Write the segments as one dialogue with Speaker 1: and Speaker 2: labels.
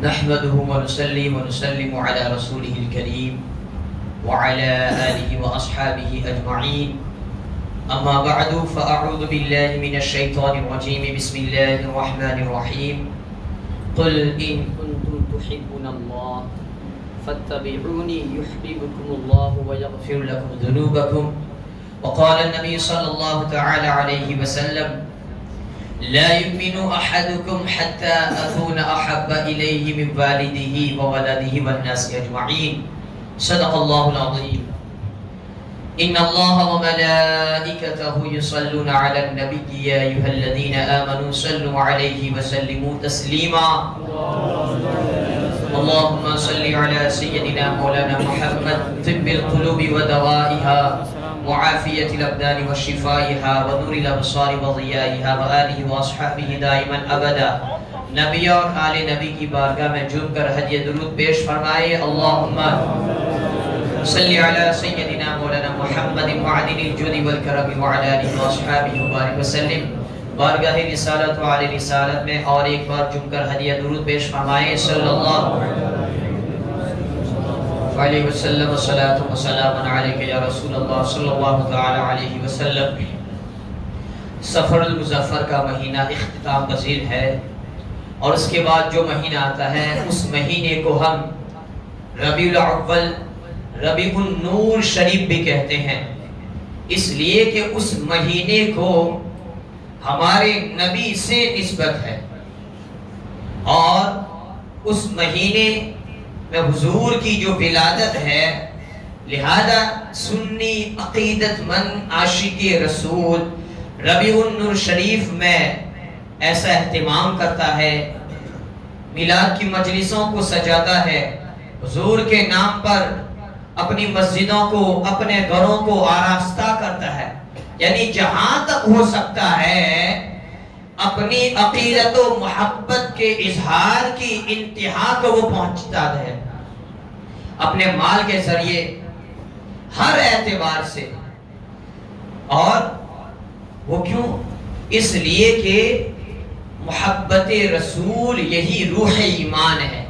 Speaker 1: نحمده ونصلي ونسلم على رسوله الكريم وعلى آله وأصحابه أجمعين. أما بعد فأعوذ بالله من الشيطان الرجيم. بسم الله الرحمن الرحيم. قل إن كنتم تحبون الله فاتبعوني يحببكم الله ويغفر لكم ذنوبكم. وقال النبي صلى الله تعالى عليه وسلم: لا يؤمن أحدكم حتى أكون أحب إليه من والده وولده والناس أجمعين. صدق الله العظيم. إن الله وملائكته يصلون على النبي يا أيها الذين آمنوا صلوا عليه وسلموا تسليما. اللهم صل على سيدنا مولانا محمد طب القلوب ودوائها وعافية الأبدان وشفائها ونور الأبصار وضيائها وآله وأصحابه دائما أبدا. نبی اور آل نبی کی بارگاہ میں جھک کر ہدیہ درود پیش فرمائے. اللہم صلی علی سیدنا مولانا محمد معدن الجود والکرم وعلی آلہ وأصحابہ وبارک وسلم. بارگاہ رسالت و آل رسالت میں اور ایک بار جھک کر ہدیہ درود پیش فرمائے. صلی اللہ علیہ وسلم صلاۃ و سلام علیک یا رسول اللہ صلی اللہ تعالی علیہ وسلم. سفر المظفر کا مہینہ اختتام پذیر ہے اور اس کے بعد جو مہینہ آتا ہے اس مہینے کو ہم ربیع الاول، ربیع النور شریف بھی کہتے ہیں، اس لیے کہ اس مہینے کو ہمارے نبی سے نسبت ہے اور اس مہینے میں حضور کی جو ولادت ہے، لہذا سنی عقیدت مند عاشق رسول ربیع النور شریف میں ایسا اہتمام کرتا ہے، میلاد کی مجلسوں کو سجاتا ہے، حضور کے نام پر اپنی مسجدوں کو، اپنے گھروں کو آراستہ کرتا ہے، یعنی جہاں تک ہو سکتا ہے اپنی عقیدت و محبت کے اظہار کی انتہا کو وہ پہنچتا ہے اپنے مال کے ذریعے ہر اعتبار سے. اور وہ کیوں؟ اس لیے کہ محبت رسول یہی روح ایمان ہے.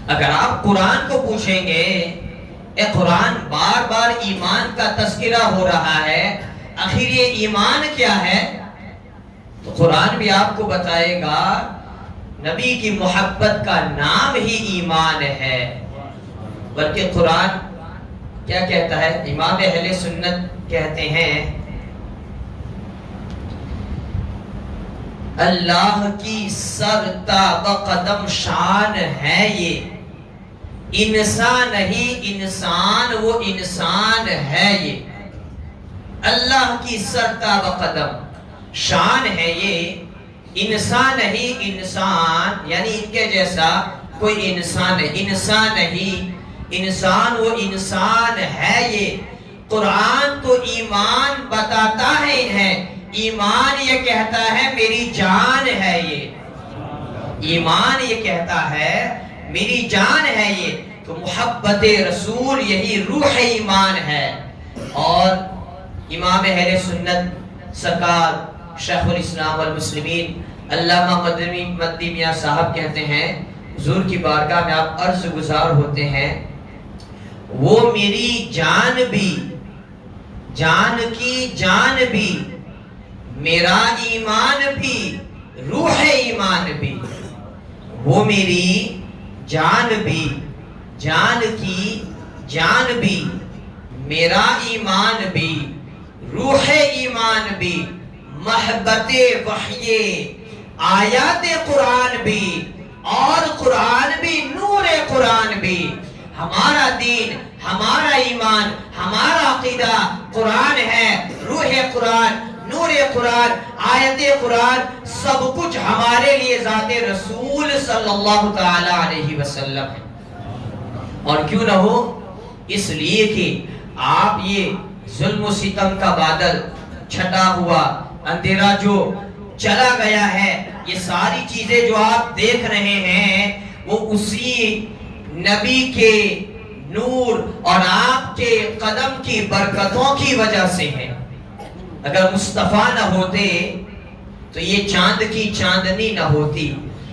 Speaker 1: اگر آپ قرآن کو پوچھیں گے، اے قرآن بار بار ایمان کا تذکرہ ہو رہا ہے، آخر یہ ایمان کیا ہے؟ تو قرآن بھی آپ کو بتائے گا نبی کی محبت کا نام ہی ایمان ہے. بلکہ قرآن کیا کہتا ہے؟ امام اہل سنت کہتے ہیں اللہ کی سر تا بقدم شان ہے یہ، انسان نہیں انسان وہ انسان ہے یہ. اللہ کی سر تا بقدم شان ہے یہ، انسان نہیں انسان یعنی ان کے جیسا کوئی انسان ہے، انسان نہیں انسان وہ انسان ہے یہ. قرآن تو ایمان بتاتا ہے انہیں، ایمان یہ کہتا ہے میری جان ہے یہ، ایمان یہ کہتا ہے میری جان ہے یہ. تو محبت رسول یہی روح ایمان ہے. اور امام اہل سنت سرکار شیخ الاسلام والمسلمین علامہ مدنی میاں صاحب کہتے ہیں حضور کی بارگاہ میں آپ عرض گزار ہوتے ہیں، وہ میری جان بھی، جان کی جان بھی، میرا ایمان بھی، روح ایمان بھی. وہ میری جان بھی، جان کی جان بھی، میرا ایمان بھی، روح ایمان بھی، محبت وحی آیات قرآن بھی، اور قرآن بھی، نور قرآن بھی. ہمارا دین، ہمارا ایمان، ہمارا عقیدہ قرآن ہے، روح قرآن، نور قرآن، آیت قرآن، سب کچھ ہمارے لیے ذات رسول صلی اللہ تعالی علیہ وسلم ہے. اور کیوں نہ ہو؟ اس لیے کہ آپ یہ ظلم و ستم کا بادل چھٹا ہوا اندھیرا جو چلا گیا ہے، یہ ساری چیزیں جو آپ دیکھ رہے ہیں وہ اسی نبی کے نور اور آپ کے قدم کی برکتوں کی وجہ سے ہے. اگر مصطفیٰ نہ ہوتے تو یہ چاند کی چاندنی نہ ہوتی،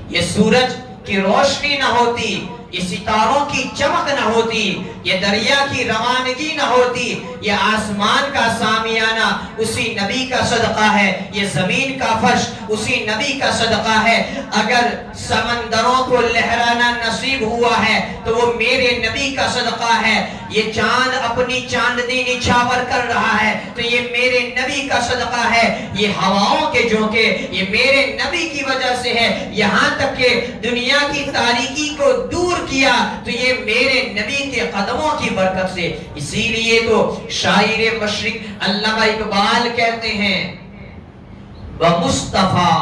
Speaker 1: یہ سورج کی روشنی نہ ہوتی، یہ ستاروں کی چمک نہ ہوتی، یہ دریا کی روانگی نہ ہوتی، یہ آسمان کا سامیانہ اسی نبی کا صدقہ ہے، یہ زمین کا فرش اسی نبی کا صدقہ ہے، اگر سمندروں کو لہرانا نصیب ہوا ہے تو وہ میرے نبی کا صدقہ ہے، یہ چاند اپنی چاندنی نچھاور کر رہا ہے تو یہ میرے نبی کا صدقہ ہے، یہ ہواؤں کے جھونکے یہ میرے نبی کی وجہ سے ہے، یہاں تک کہ دنیا کی تاریکی کو دور کیا تو یہ میرے نبی کے قدموں کی برکت سے۔ اسی لیے تو شاعر مشرق علامہ اقبال کہتے ہیں بمصطفیٰ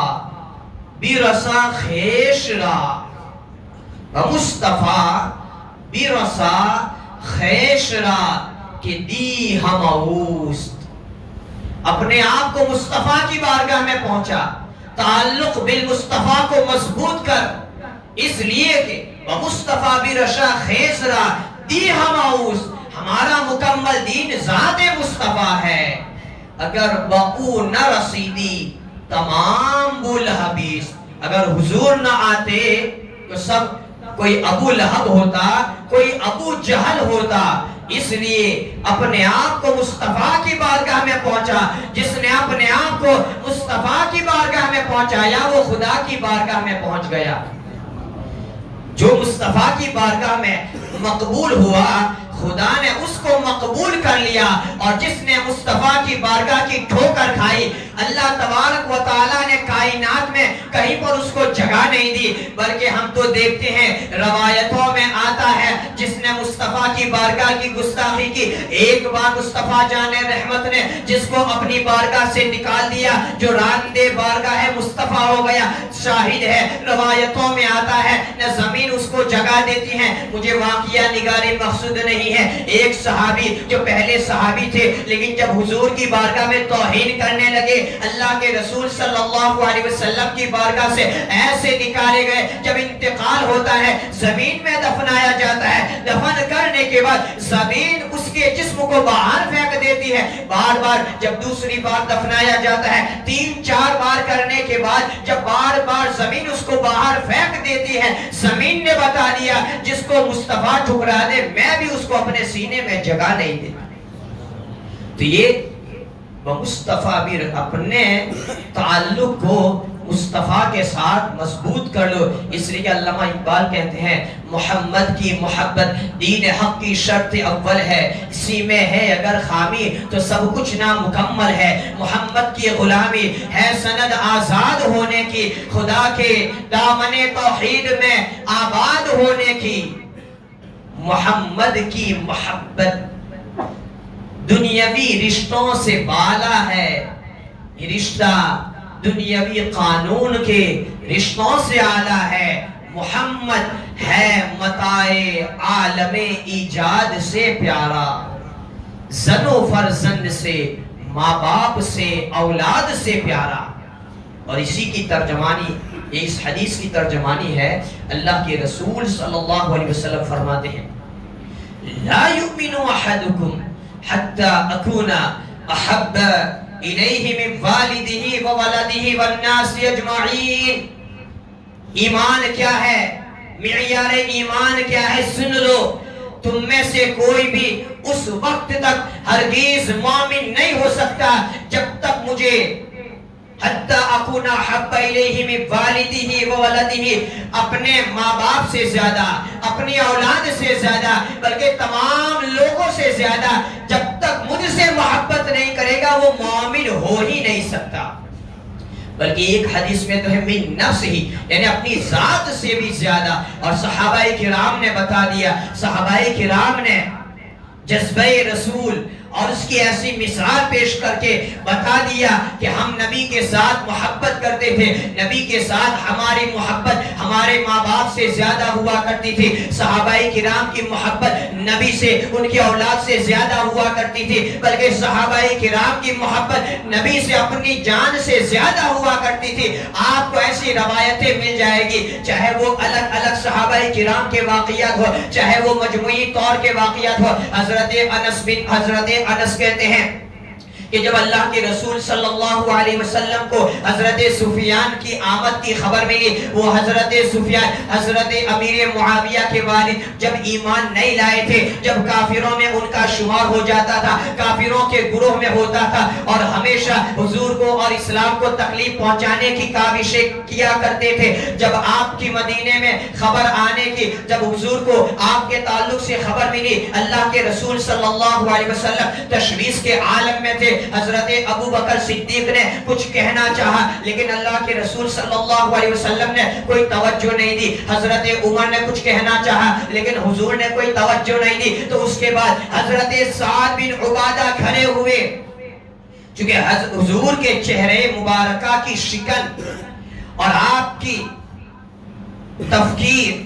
Speaker 1: برسا خیش را، بمصطفیٰ برسا خیش را کہ دی ہم اوست، اپنے آپ کو مصطفیٰ کی بارگاہ میں پہنچا، تعلق بالمصطفیٰ کو مضبوط کر، اس لیے کہ وَمُصْطَفَى بِرَشَا خِیسْرَا دی ہماؤس، ہمارا مکمل دین ذات مصطفیٰ ہے، اگر بقو نہ رسیدی تمام بو لہبیس، اگر حضور نہ آتے تو سب کوئی ابو لہب ہوتا، کوئی ابو جہل ہوتا، اس لیے اپنے آپ کو مصطفیٰ کی بارگاہ میں پہنچا، جس نے اپنے آپ کو مصطفیٰ کی بارگاہ میں پہنچایا وہ خدا کی بارگاہ میں پہنچ گیا۔ جو مصطفیٰ کی بارگاہ میں مقبول ہوا خدا نے اس کو مقبول کر لیا، اور جس نے مصطفیٰ کی بارگاہ کی ٹھوکر کھائی اللہ تبارک و تعالیٰ نے کائنات میں کہیں پر اس کو جگہ نہیں دی، بلکہ ہم تو دیکھتے ہیں روایتوں میں آتا ہے جس نے مصطفیٰ کی بارگاہ کی گستاخی کی، ایک بار مصطفیٰ جان رحمت نے جس کو اپنی بارگاہ سے نکال دیا، جو راندے بارگاہ مصطفیٰ ہو گیا، شاہد ہے روایتوں میں آتا ہے نہ زمین اس کو جگہ دیتی ہے، مجھے واقعہ نگاری مقصود نہیں ہے، ایک صحابی جو پہلے صحابی تھے لیکن جب حضور کی بارگاہ میں توہین کرنے لگے، اللہ کے رسول صلی اللہ علیہ وسلم کی بارگاہ سے ایسے نکالے گئے، جب انتقال ہوتا ہے زمین میں دفنایا جاتا ہے، دفن کرنے کے بعد زمین اس کے جسم کو باہر پھینک دیتی ہے، بار بار جب دوسری بار دفنایا جاتا ہے 3-4 بار کرنے کے بعد جب بار بار زمین اس کو باہر پھینک دیتی ہے، زمین نے بتا دیا جس کو مصطفیٰ ٹھکرا دے میں بھی اس کو اپنے سینے میں جگہ نہیں دیتا۔ تو یہ مصطفیٰ بھی اپنے تعلق کو مصطفیٰ کے ساتھ مضبوط کر لو، اس لیے کہ علامہ اقبال کہتے ہیں محمد کی محبت دین حق کی شرط اول ہے، اسی میں ہے اگر خامی تو سب کچھ نامکمل ہے، محمد کی غلامی ہے سند آزاد ہونے کی، خدا کے دامن توحید میں آباد ہونے کی، محمد کی محبت دنیاوی رشتوں سے بالا ہے، یہ رشتہ دنیاوی قانون کے رشتوں سے اعلیٰ ہے، محمد ہے متاع عالم ایجاد سے پیارا، زن و فرزند سے ماں باپ سے اولاد سے پیارا۔ اور اسی کی ترجمانی، اس حدیث کی ترجمانی ہے اللہ کے رسول صلی اللہ علیہ وسلم فرماتے ہیں لا یؤمن احدکم حتی اکون احب الیہ من والدہ وولدہ والناس اجمعین۔ ایمان کیا ہے، معیار ایمان کیا ہے، سن لو، تم میں سے کوئی بھی اس وقت تک ہرگز مومن نہیں ہو سکتا جب تک مجھے حتی اکون احب الیہ من والدہ وولدہ، اپنے ماں باپ سے زیادہ، اپنی اولاد سے زیادہ، بلکہ تمام لوگوں سے زیادہ جب تک مجھ سے محبت نہیں کرے گا وہ مومن ہو ہی نہیں سکتا۔ بلکہ ایک حدیث میں تو ہے من نفس ہی، یعنی اپنی ذات سے بھی زیادہ۔ اور صحابہ کرام نے بتا دیا، صحابہ کرام نے جذبہ رسول اور اس کی ایسی مثال پیش کر کے بتا دیا کہ ہم نبی کے ساتھ محبت کرتے تھے، نبی کے ساتھ ہماری محبت ہمارے ماں باپ سے زیادہ ہوا کرتی تھی، صحابہ کرام کی محبت نبی سے، ان کی اولاد سے زیادہ ہوا کرتی تھی، بلکہ صحابہ کرام کی محبت نبی سے اپنی جان سے زیادہ ہوا کرتی تھی۔ آپ کو ایسی روایتیں مل جائے گی، چاہے وہ الگ الگ صحابہ کرام کے واقعات ہو، چاہے وہ مجموعی طور کے واقعات ہو۔ حضرت انس کہتے ہیں کہ جب اللہ کے رسول صلی اللہ علیہ وسلم کو حضرت سفیان کی آمد کی خبر ملی، وہ حضرت سفیان حضرت امیر معاویہ کے والد جب ایمان نہیں لائے تھے، جب کافروں میں ان کا شمار ہو جاتا تھا، کافروں کے گروہ میں ہوتا تھا، اور ہمیشہ حضور کو اور اسلام کو تکلیف پہنچانے کی کاوشیں کیا کرتے تھے، جب آپ کی مدینے میں خبر آنے کی، جب حضور کو آپ کے تعلق سے خبر ملی، اللہ کے رسول صلی اللہ علیہ وسلم تشویش کے عالم میں تھے، حضرت ابو بکر صدیق نے کچھ کہنا چاہا لیکن اللہ کے رسول صلی اللہ علیہ وسلم نے کوئی توجہ نہیں دی، حضرت عمر نے کچھ کہنا چاہا لیکن حضور نے کوئی توجہ نہیں دی، تو اس کے بعد حضرت سعد بن عبادہ کھڑے ہوئے، چونکہ حضور کے چہرے مبارکہ کی شکل اور آپ کی تفکیر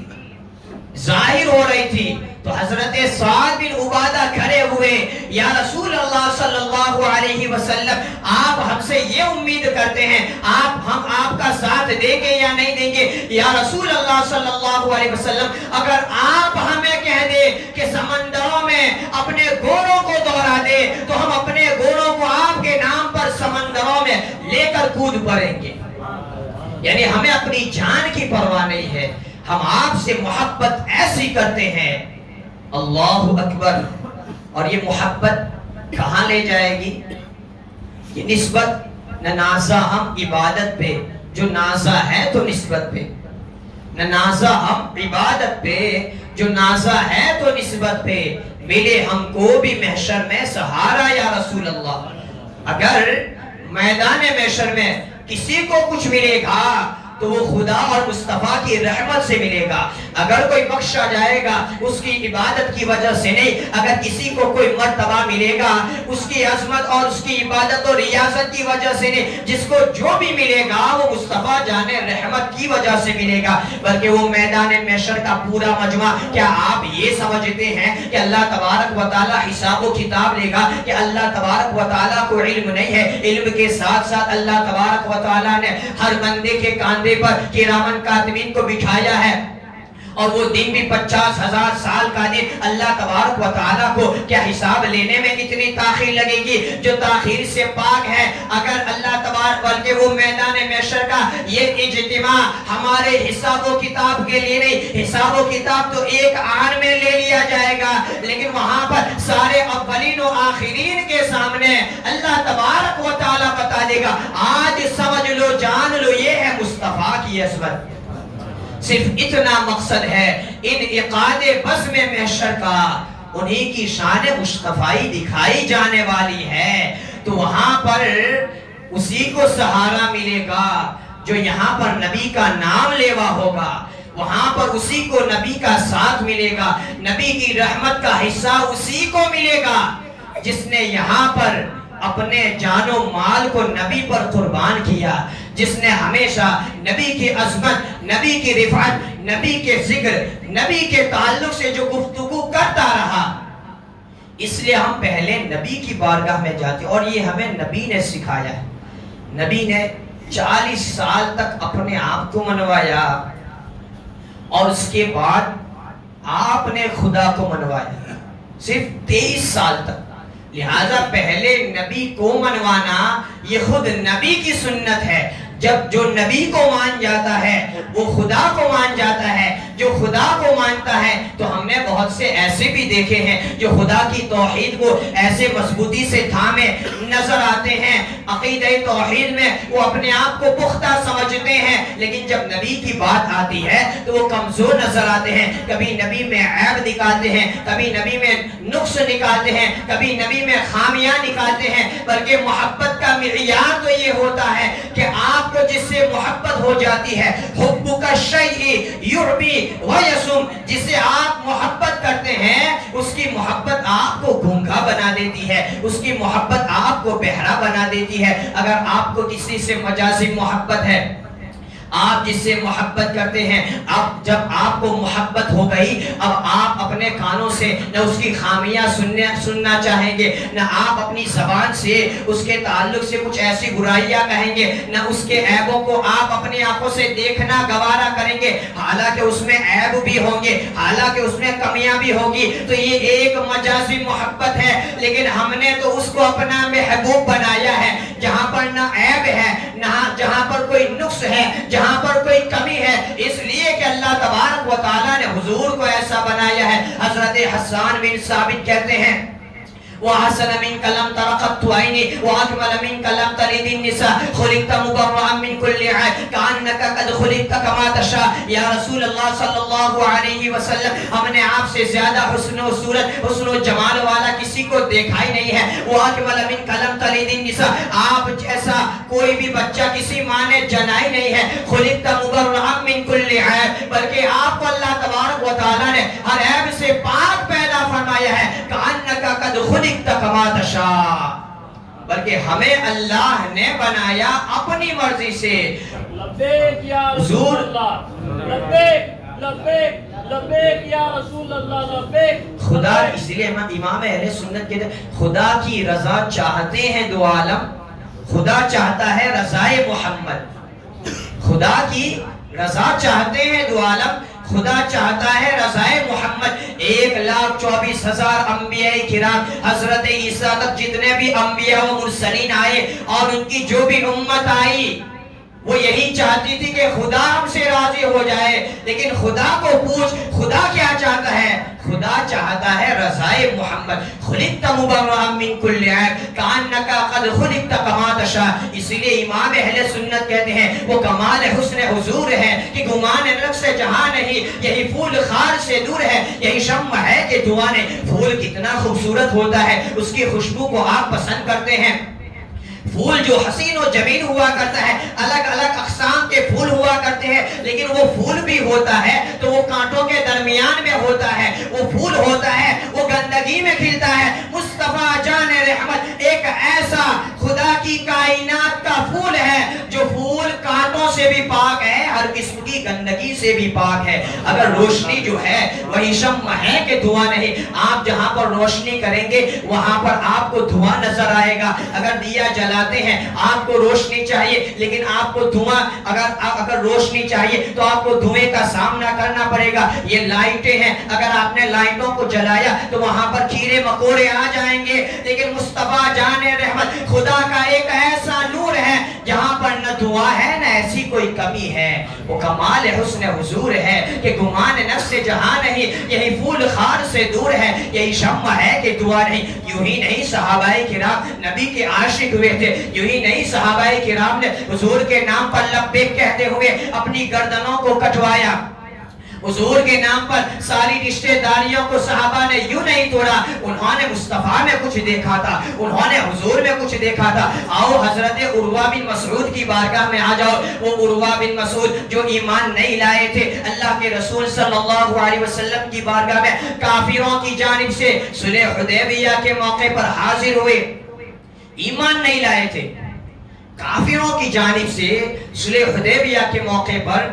Speaker 1: ظاہر ہو رہی تھی، تو حضرت سعد بن عبادہ کھڑے ہوئے، یا رسول اللہ صلی اللہ علیہ وسلم، آپ ہم سے یہ امید کرتے ہیں، ہم آپ کا ساتھ دیں گے یا نہیں دیں گے؟ یا رسول اللہ صلی اللہ علیہ وسلم، اگر آپ ہمیں کہہ دے کہ سمندروں میں اپنے گھوڑوں کو دوڑا دے تو ہم اپنے گھوڑوں کو آپ کے نام پر سمندروں میں لے کر کود پڑیں گے۔ یعنی ہمیں اپنی جان کی پرواہ نہیں ہے، ہم آپ سے محبت ایسی کرتے ہیں۔ اللہ اکبر۔ اور یہ محبت کہاں لے جائے گی؟ یہ نسبت نہ نازا ہم عبادت پہ، جو نازا ہے تو نسبت پہ، نہ نازا ہم عبادت پہ، جو نازا ہے تو نسبت پہ، ملے ہم کو بھی محشر میں سہارا یا رسول اللہ۔ اگر میدان محشر میں کسی کو کچھ ملے گا تو وہ خدا اور مصطفیٰ کی رحمت سے ملے گا۔ اگر کوئی بخشا جائے گا اس کی عبادت کی وجہ سے نہیں، اگر کسی کو کوئی مرتبہ ملے گا اس کی عظمت اور اس کی عبادت اور ریاست کی وجہ سے نہیں، جس کو جو بھی ملے گا وہ مصطفیٰ جان رحمت کی وجہ سے ملے گا، بلکہ وہ میدان محشر کا پورا مجمع۔ کیا آپ یہ سمجھتے ہیں کہ اللہ تبارک و تعالی حساب و کتاب لے گا؟ کہ اللہ تبارک و تعالی کو علم نہیں ہے؟ علم کے ساتھ ساتھ اللہ تبارک و تعالی نے ہر بندے کے کاندھے پر کرامن کاتبین کو بٹھایا ہے، اور وہ دن بھی 50,000 سال کا دن، اللہ تبارک و تعالیٰ کو کیا حساب لینے میں اتنی تاخیر لگے گی جو تاخیر سے پاک ہے؟ اگر اللہ تبارک، بلکہ وہ میدان محشر کا یہ اجتماع ہمارے حساب و کتاب کے لیے نہیں، حساب و کتاب تو ایک آن میں لے لیا جائے گا، لیکن وہاں پر سارے اولین و آخرین کے سامنے اللہ تبارک و تعالیٰ بتا دے گا، آج سمجھ لو، جان لو، یہ ہے مصطفیٰ کی عظمت۔ صرف اتنا مقصد ہے انعقاد بزم محشر کا، انہی کی شان مصطفی دکھائی جانے والی ہے، تو وہاں پر اسی کو سہارا ملے گا جو یہاں پر نبی کا نام لیوا ہوگا، وہاں پر اسی کو نبی کا ساتھ ملے گا، نبی کی رحمت کا حصہ اسی کو ملے گا جس نے یہاں پر اپنے جان و مال کو نبی پر قربان کیا، جس نے ہمیشہ نبی کی عظمت، نبی کی رفعت، نبی کے ذکر، نبی کے تعلق سے جو گفتگو کرتا رہا۔ اس لیے ہم پہلے نبی کی بارگاہ میں جاتے، اور یہ ہمیں نبی نے سکھایا ہے۔ نبی نے 40 سال تک اپنے آپ کو منوایا، اور اس کے بعد آپ نے خدا کو منوایا، صرف 23 سال تک۔ لہذا پہلے نبی کو منوانا یہ خود نبی کی سنت ہے۔ جب جو نبی کو مان جاتا ہے وہ خدا کو مان جاتا ہے، جو خدا کو مانتا ہے تو ہم نے بہت سے ایسے بھی دیکھے ہیں جو خدا کی توحید کو ایسے مضبوطی سے تھامے نظر آتے ہیں، عقیدہ توحید میں وہ اپنے آپ کو پختہ سمجھتے ہیں، لیکن جب نبی کی بات آتی ہے تو وہ کمزور نظر آتے ہیں، کبھی نبی میں عیب نکالتے ہیں، کبھی نبی میں نقص نکالتے ہیں، کبھی نبی میں خامیاں نکالتے ہیں۔ بلکہ محبت کا معیار تو یہ ہوتا ہے کہ آپ کو جس سے محبت ہو جاتی ہے، حبک الشیء یعمی ویسم، جس سے آپ محبت کرتے ہیں اس کی محبت آپ کو گونگا بنا دیتی ہے، اس کی محبت آپ کو بہرا بنا دیتی ہے۔ اگر آپ کو کسی سے مجازی محبت ہے، آپ جس سے محبت کرتے ہیں، اب جب آپ کو محبت ہو گئی، اب آپ اپنے کانوں سے نہ اس کی خامیاں سننا چاہیں گے، نہ آپ اپنی زبان سے اس کے تعلق سے کچھ ایسی برائیاں کہیں گے، نہ اس کے عیبوں کو آپ اپنی آنکھوں سے دیکھنا گوارا کریں گے، حالانکہ اس میں عیب بھی ہوں گے، حالانکہ اس میں کمیاں بھی ہوگی۔ تو یہ ایک مجازی محبت ہے، لیکن ہم نے تو اس کو اپنا محبوب بنایا ہے، جہاں پر نہ عیب ہے، نہ جہاں پر کوئی نقص ہے، جہاں پر کوئی کمی ہے، اس لیے کہ اللہ تبارک و تعالیٰ نے حضور کو ایسا بنایا ہے۔ حضرت حسان بن ثابت کہتے ہیں وَحَسَنَ مِنْكَ لَمْ تَرَ قَطُّ عَيْنِي وَأَكْمَلَ مِنْكَ لَمْ تَلِدِ النِّسَاءُ خُلِقْتَ مُبَرَّأً مِنْ كُلِّ عَيْبٍ كَأَنَّكَ قَدْ خُلِقْتَ كَمَا تَشَاءُ۔ یا رسول اللہ صلی اللہ علیہ وسلم، ہم نے آپ سے زیادہ حسن و صورت، حسن و جمال والا کسی کو دیکھا ہی نہیں ہے۔ وَأَكْمَلَ مِنْكَ لَمْ تَلِدِ النِّسَاءُ، آپ جیسا کوئی بھی بچہ کسی ماں نے جنا ہی نہیں ہے۔ خُلِقْتَ مُبَرَّأً مِنْ كُلِّ عَيْبٍ، بلکہ آپ کو اللہ تبارک و تعالیٰ نے ہر عیب سے پاک پیدا فرمایا ہے۔ كَأَنَّكَ قَدْ خُلِقْتَ کما تشاء، بلکہ ہمیں اللہ نے بنایا اپنی مرضی سے۔
Speaker 2: لبیک یا رسول اللہ، لبیک لبیک لبیک یا رسول اللہ، لبیک۔
Speaker 1: خدا، اس لیے امام اہل سنت کہتے ہیں خدا کی رضا چاہتے ہیں دو عالم، خدا چاہتا ہے رضائے محمد، خدا کی رضا چاہتے ہیں دو عالم، خدا چاہتا ہے رضائے محمد۔ 1,24,000 انبیاء کرام، حضرت عیسیٰ تک جتنے بھی انبیاء و مرسلین آئے اور ان کی جو بھی امت آئی، وہ یہی چاہتی تھی کہ خدا ہم سے راضی ہو جائے۔ لیکن خدا کو پوچھ، خدا کیا چاہتا ہے؟ خدا چاہتا ہے رضائے محمد۔ خلقت مبرأ من کل عیب کأنک قد خلقت کما تشاء۔ اس لیے امام اہل سنت کہتے ہیں وہ کمال حسن حضور ہے کہ گمان نفس جہاں نہیں، یہی پھول خار سے دور ہے، یہی شمع ہے کہ دھواں نہیں۔ پھول کتنا خوبصورت ہوتا ہے، اس کی خوشبو کو آپ پسند کرتے ہیں۔ پھول جو حسین و جمیل ہوا کرتا ہے، الگ الگ اقسام کے پھول ہوا کرتے ہیں، لیکن وہ پھول بھی ہوتا ہے تو وہ کانٹوں کے درمیان میں ہوتا ہے، وہ پھول ہوتا ہے وہ گندگی میں کھلتا ہے۔ مصطفیٰ جان رحمت ایک ایسا خدا کی کائنات کا پھول ہے جو پھول کانٹوں سے بھی پاک ہے، ہر قسم کی گندگی سے بھی پاک ہے۔ اگر روشنی جو ہے وہی شمع ہے کہ دھواں نہیں، آپ جہاں پر روشنی کریں گے وہاں پر آپ کو دھواں نظر آئے گا۔ اگر دیا جلاتے ہیں آپ کو روشنی چاہیے، لیکن آپ کو دھواں، اگر روشنی چاہیے تو آپ کو دھوئیں کا سامنا کرنا پڑے گا۔ یہ لائٹیں ہیں، اگر آپ نے لائٹوں کو جلایا تو وہاں پر کیڑے مکوڑے آ جائیں گے، لیکن مصطفیٰ جان رحمت خدا کا ایک ایسا نور ہے جہاں پر نہ دھواں ہے نہ ایسی کوئی کمی ہے۔ وہ کمال حسن حضور ہے کہ گمان نفس جہاں نہیں، یہی پھول خار سے دور ہے، یہی شمع ہے کہ دھواں نہیں۔ یوں ہی نہیں صحابہ کرام نبی کے عاشق ہوئے تھے، یوں ہی نہیں صحابہ کرام نے حضور کے نام پر لبیک کہتے ہوئے اپنی گردنوں کو کٹوایا۔ حضور کے نام پر ساری رشتہ داریوں کو صحابہ نے یوں نہیں توڑا، انہوں نے مصطفیٰ میں کچھ دیکھا تھا، انہوں نے حضور میں کچھ دیکھا تھا۔ آؤ حضرت عروہ بن مسعود کی بارگاہ میں آ جاؤ۔ وہ عروہ بن مسعود جو ایمان نہیں لائے تھے، اللہ کے رسول صلی اللہ علیہ وسلم کی بارگاہ میں کافروں کی جانب سے صلح حدیبیہ کے موقع پر حاضر ہوئے، ایمان نہیں لائے تھے، کافروں کی جانب سے صلح حدیبیہ کے موقع پر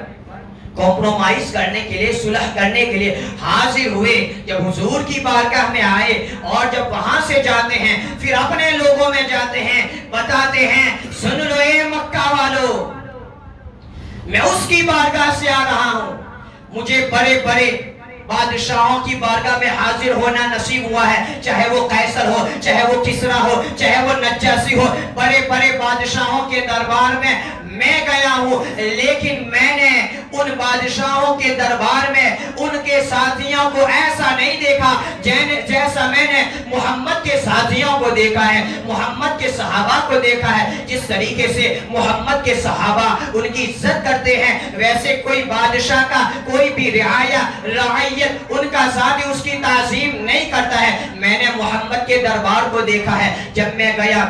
Speaker 1: کمپرومائز کرنے کے لیے، صلح کرنے کے لیے حاضر ہوئے۔ جب حضور کی بارگاہ میں آئے اور جب وہاں سے جاتے ہیں پھر اپنے لوگوں میں جاتے ہیں، بتاتے ہیں سن لو اے مکہ والو، میں اس کی بارگاہ سے آ رہا ہوں، مجھے بڑے بڑے بادشاہوں کی بارگاہ میں حاضر ہونا نصیب ہوا ہے، چاہے وہ قیصر ہو، چاہے وہ کسریٰ ہو، چاہے وہ نجاشی ہو، بڑے بڑے بادشاہوں کے دربار میں میں گیا ہوں، لیکن میں نے ان بادشاہوں کے دربار میں ان کے ساتھیوں کو ایسا نہیں دیکھا جیسا میں نے محمد کے ساتھیوں کو دیکھا ہے، محمد کے صحابہ کو دیکھا ہے۔ جس طریقے سے محمد کے صحابہ ان کی عزت کرتے ہیں، ویسے کوئی بادشاہ کا کوئی بھی رعیت ان کا ساتھی اس کی تعظیم نہیں کرتا ہے۔ میں نے محمد کے دربار کو دیکھا ہے، جب میں گیا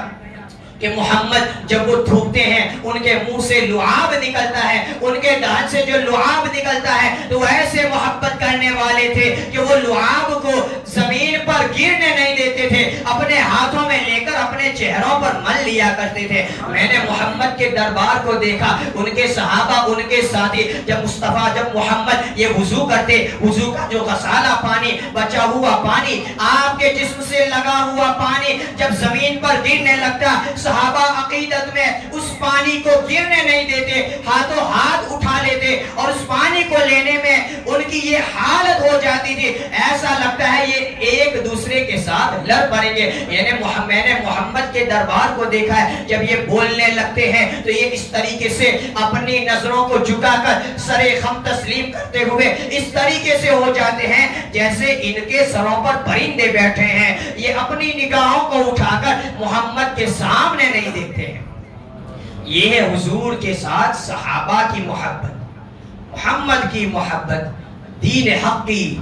Speaker 1: کہ محمد جب وہ تھوکتے ہیں ان کے منہ سے لعاب نکلتا ہے، ان کے دہن سے جو لعاب نکلتا ہے تو ایسے محبت کرنے والے تھے کہ وہ لعاب کو زمین پر گرنے نہیں دیتے تھے، اپنے ہاتھوں میں لے کر اپنے چہروں پر مل لیا کرتے تھے. میں نے محمد کے دربار کو دیکھا, ان کے صحابہ, ان کے ساتھی, جب محمد یہ وضو کرتے, وضو کا جو غسالہ پانی, بچا ہوا پانی, آپ کے جسم سے لگا ہوا پانی جب زمین پر گرنے لگتا, صحابہ عقیدت میں اس پانی کو گرنے نہیں دیتے, ہاتھوں ہاتھ اٹھا لیتے اور اس پانی کو لینے میں ان کی یہ حالت ہو جاتی تھی, ایسا لگتا ہے یہ ایک دوسرے کے ساتھ لڑ پڑیں گے. یعنی میں نے محمد کے دربار کو دیکھا ہے, جب یہ بولنے لگتے ہیں تو یہ اس طریقے سے اپنی نظروں کو جھکا کر سر خم تسلیم کرتے ہوئے اس طریقے سے ہو جاتے ہیں جیسے ان کے سروں پر پرندے بیٹھے ہیں. یہ اپنی نگاہوں کو اٹھا کر محمد کے سامنے نہیں دیکھتے ہیں. یہ ہے حضور کے ساتھ صحابہ کی محبت, محمد کی محبت. دین حق کی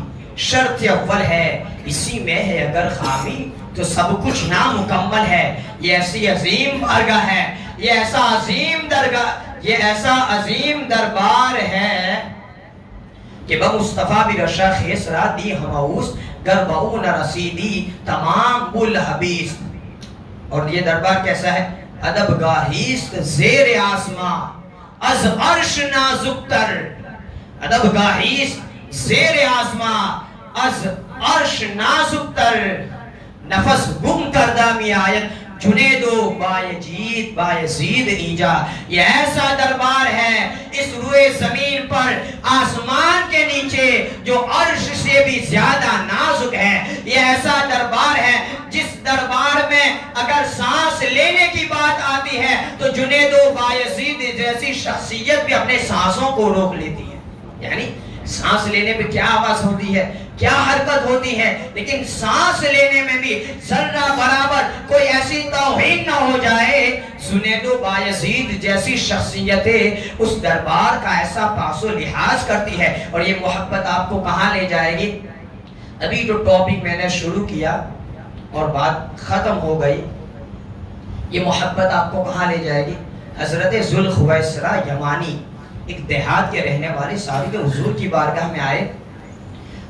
Speaker 1: شرط اول ہے, اسی میں ہے اگر خامی تو سب کچھ نامکمل ہے. یہ ایسی عظیم بارگاہ ہے, یہ ایسا عظیم درگاہ, یہ ایسا عظیم دربار ہے کہ بمصطفیٰ برشا خیسرا دی ہماؤس گربعون رسیدی تمام بل حبیث. اور یہ دربار کیسا ہے؟ ادب گاہیست زیر آسماں از عرش نازک تر. ادب گاہیست زیر آسماں از عرش نازک تر, نفس گم کردہ می آیت جنید و بایجید بایزید اینجا. یہ ایسا دربار ہے اس روئے زمین پر آسمان کے نیچے جو عرش سے بھی زیادہ نازک ہے. یہ ایسا دربار ہے جس دربار میں اگر سانس لینے کی بات آتی ہے تو جنید و بایزید جیسی شخصیت بھی اپنے سانسوں کو روک لیتی ہے. یعنی سانس لینے میں کیا آواز ہوتی ہے, کیا حرکت ہوتی ہے, لیکن سانس لینے میں بھی ذرہ برابر کوئی ایسی توہین نہ ہو جائے. جنید و بایزید جیسی شخصیتیں اس دربار کا ایسا پاس و لحاظ کرتی ہے. اور یہ محبت آپ کو کہاں لے جائے گی؟ ابھی جو ٹاپک میں نے شروع کیا اور بات ختم ہو گئی, یہ محبت آپ کو کہاں لے جائے گی؟ حضرت ذوالخویسرہ یمانی ایک دیہات کے رہنے والے صحابی کے حضور کی بارگاہ میں آئے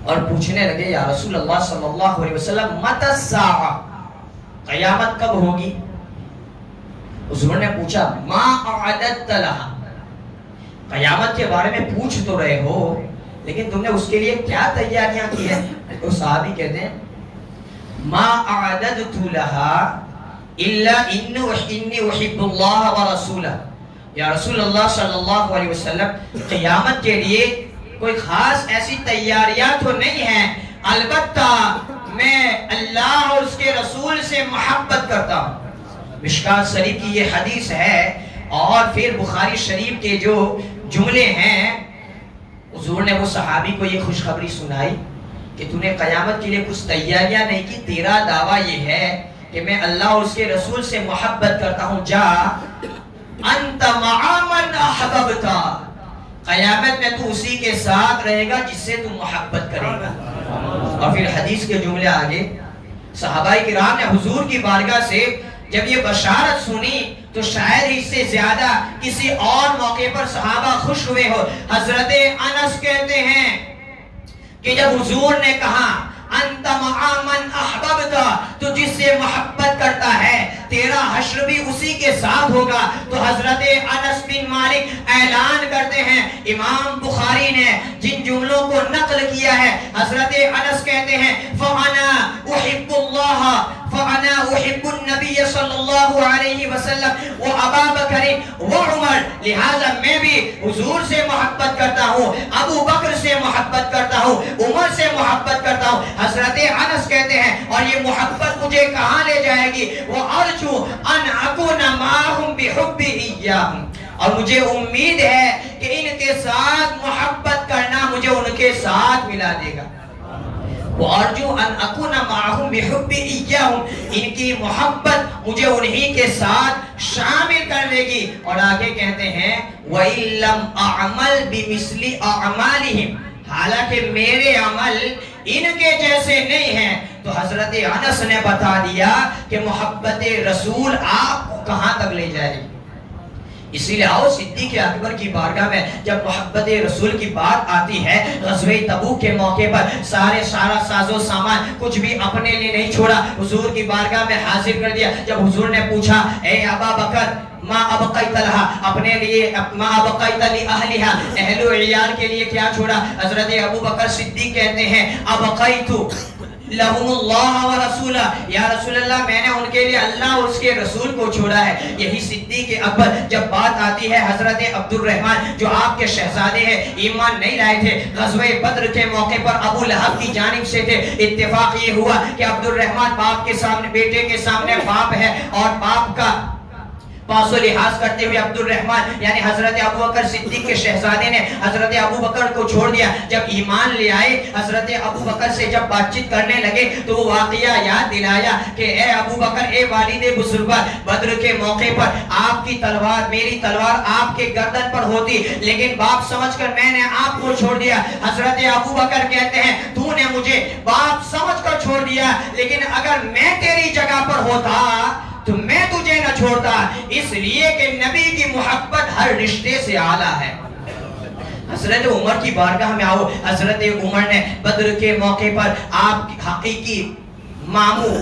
Speaker 1: اور پوچھنے لگے, یا رسول اللہ صلی اللہ علیہ وسلم متی الساعہ, قیامت کب ہوگی؟ حضور نے پوچھا ما اعددت لہا, قیامت کے بارے میں پوچھ تو رہے ہو لیکن تم نے اس کے لیے کیا تیاریاں کی ہیں؟ تو صحابی کہتے ہیں ما اعددت لہا الا انی احب اللہ ورسولہ. یا رسول اللہ صلی اللہ علیہ وسلم, قیامت کے لیے کوئی خاص ایسی تیاریاں تو نہیں ہیں, البتہ میں اللہ اور اس کے رسول سے محبت کرتا ہوں. مشکات شریف کی یہ حدیث ہے اور پھر بخاری شریف کے جو جملے ہیں, حضور نے وہ صحابی کو یہ خوشخبری سنائی کہ تو نے قیامت کے لیے کچھ تیاریاں نہیں کی, تیرا دعویٰ یہ ہے کہ میں اللہ اور اس کے رسول سے محبت کرتا ہوں. جا انت مع من احببتا, قیامت میں تو اسی کے ساتھ رہے گا جس سے تو محبت کرے گا. اور پھر حدیث کے جملے آگے, صحابہ کرام نے حضور کی بارگاہ سے جب یہ بشارت سنی تو شاید اس سے زیادہ کسی اور موقع پر صحابہ خوش ہوئے ہو. حضرت انس کہتے ہیں کہ جب حضور نے کہا انت مع من احببتا, تو جس سے محبت کرتا ہے تیرا حشر بھی اسی کے ساتھ ہوگا, تو حضرت انس بن مالک اعلان کرتے ہیں, امام بخاری نے جن جملوں کو نقل کیا ہے, حضرت انس کہتے ہیں فانا احب اللہ فانا احب النبی صلی اللہ علیہ وسلم و ابا بکر و عمر, لہذا میں بھی حضور سے محبت کرتا ہوں, ابو بکر سے محبت کرتا ہوں, عمر سے محبت کرتا ہوں. حضرت انس کہتے ہیں اور یہ محبت مجھے کہاں لے جائے گی؟ وہ ارجو ان اکون معہم بحبی ایاہم, اور مجھے امید ہے کہ ان کے ساتھ محبت کرنا مجھے ان کے ساتھ ملا دے گا. وَأَرْجُو أَنْ أَكُونَ مَعَهُمْ بِحُبِّ إِيَّاهُمْ, ان کی محبت مجھے انہی کے ساتھ شامل کر دے گی. اور آگے کہتے ہیں وَإِن لَمْ أَعْمَلْ بِمِثْلِ أَعْمَالِهِمْ, حالانکہ میرے عمل ان کے جیسے نہیں ہیں. تو حضرت انس نے بتا دیا کہ محبت رسول آپ کو کہاں تک لے جائے گی. اسی لیے آؤ صدیق اکبر کی بارگاہ میں جب محبت رسول کی بات آتی ہے، غزوہ تبوک کے موقع پر سارا ساز و سامان کچھ بھی اپنے لیے نہیں چھوڑا، حضور کی بارگاہ میں حاضر کر دیا۔ جب حضور نے پوچھا اے ابا بکر ما ابقیت لہا، اپنے لیے ما ابقیت لأہلہا، اہل و عیال کے لیے کیا چھوڑا؟ حضرت ابو بکر صدیق کہتے ہیں ابقیت لہم اللہ و رسولہ، یا رسول اللہ میں نے ان کے لیے اللہ اور اس کے رسول کو چھوڑا ہے۔ یہی صدیق اکبر جب بات آتی ہے حضرت عبد الرحمن جو آپ کے شہزادے ہیں، ایمان نہیں لائے تھے، غزوہ بدر کے موقع پر ابو لہب کی جانب سے تھے، اتفاق یہ ہوا کہ عبد الرحمن باپ کے سامنے، بیٹے کے سامنے باپ ہے اور باپ کا پاس و لحاظ کرتے ہوئے عبد الرحمن یعنی حضرت ابو بکر صدیق کے شہزادے نے حضرت ابو بکر کو چھوڑ دیا۔ جب ایمان لے آئے، حضرت ابو بکر سے جب بات چیت کرنے لگے تو وہ واقعہ یاد دلایا کہ اے ابو بکر، اے والد بزرگوار، بدر کے موقع پر آپ کی تلوار، میری تلوار آپ کے گردن پر ہوتی، لیکن باپ سمجھ کر میں نے آپ کو چھوڑ دیا۔ حضرت ابو بکر کہتے ہیں تو نے مجھے باپ سمجھ کر چھوڑ دیا، لیکن اگر میں تیری جگہ پر ہوتا تو میں تجھے نہ چھوڑتا، اس لیے کہ نبی کی محبت ہر رشتے سے اعلیٰ ہے۔ حضرت عمر کی بارگاہ میں آؤ، حضرت عمر نے بدر کے موقع پر آپ کی حقیقی ماموں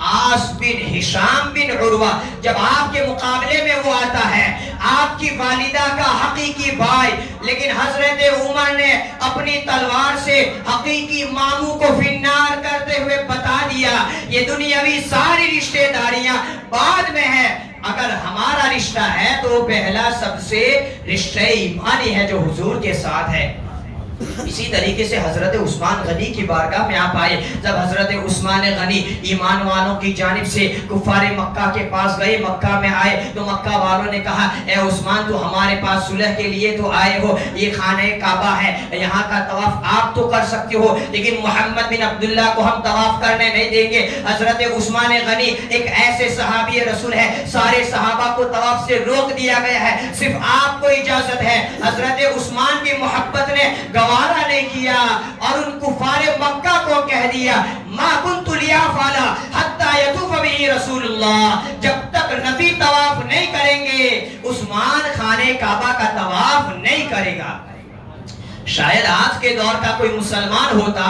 Speaker 1: عاص بن ہشام بن عروہ جب آپ کے مقابلے میں وہ آتا ہے، آپ کی والدہ کا حقیقی بھائی، لیکن حضرت عمر نے اپنی تلوار سے حقیقی ماموں کو فنار کرتے ہوئے بتا دیا یہ دنیاوی ساری رشتہ داریاں بعد میں ہے، اگر ہمارا رشتہ ہے تو پہلا سب سے رشتہ ایمانی ہے جو حضور کے ساتھ ہے۔ اسی طریقے سے حضرت عثمان غنی کی بارگاہ میں آپ آئے، جب حضرت عثمان غنی ایمان والوں کی جانب سے کفار مکہ کے پاس گئے، مکہ میں آئے تو مکہ والوں نے کہا اے عثمان تو ہمارے پاس صلح کے لیے تو آئے ہو، یہ خانہ کعبہ ہے، یہاں کا طواف آپ تو کر سکتے ہو لیکن محمد بن عبداللہ کو ہم طواف کرنے نہیں دیں گے۔ حضرت عثمان غنی ایک ایسے صحابی رسول ہے، سارے صحابہ کو طواف سے روک دیا گیا ہے، صرف آپ کو اجازت ہے۔ حضرت عثمان کی محبت نے گوارا نہیں کیا اور ان کفار مکہ کو کہہ دیا ما کنت لیافعل حتی یطوف بہ رسول اللہ، جب تک نبی طواف نہیں کریں گے عثمان خانہ کعبہ کا طواف نہیں کرے گا۔ شاید آج کے دور کا کوئی مسلمان ہوتا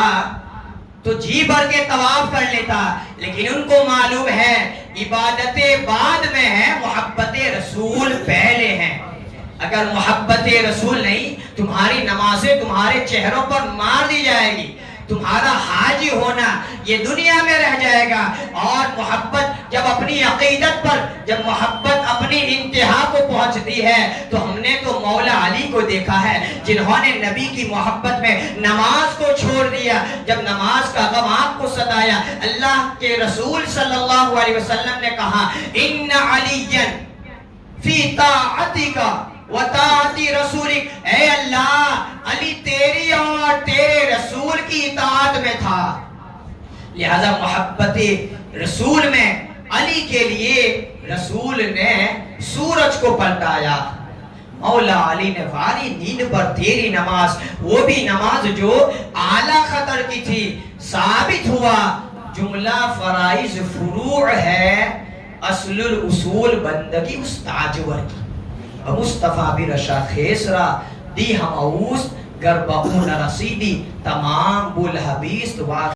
Speaker 1: تو جی بھر کے طواف کر لیتا، لیکن ان کو معلوم ہے عبادت بعد میں ہے، محبت رسول پہلے ہیں۔ اگر محبت رسول نہیں، تمہاری نمازیں تمہارے چہروں پر مار دی جائے گی، تمہارا حاجی ہونا یہ دنیا میں رہ جائے گا۔ اور محبت جب اپنی عقیدت پر، جب محبت اپنی انتہا کو پہنچتی ہے تو ہم نے تو مولا علی کو دیکھا ہے جنہوں نے نبی کی محبت میں نماز کو چھوڑ دیا، جب نماز کا غم آپ کو ستایا، اللہ کے رسول صلی اللہ علیہ وسلم نے کہا ان علی فی طاعتک وطاعتی رسولک، اے اللہ علی تیری اور تیرے رسول کی اطاعت میں تھا، لہذا محبت رسول میں علی کے لیے رسول نے سورج کو پلٹایا۔ مولا علی نے واری نیند پر تیری نماز، وہ بھی نماز جو اعلیٰ خطر کی تھی، ثابت ہوا جملہ فرائض فروع ہے، اصل الاصول بندگی استاجور کی۔ مصطفیٰ برشا خیسرا دی ہم اوست گربہون رسیدی تمام بول حبیست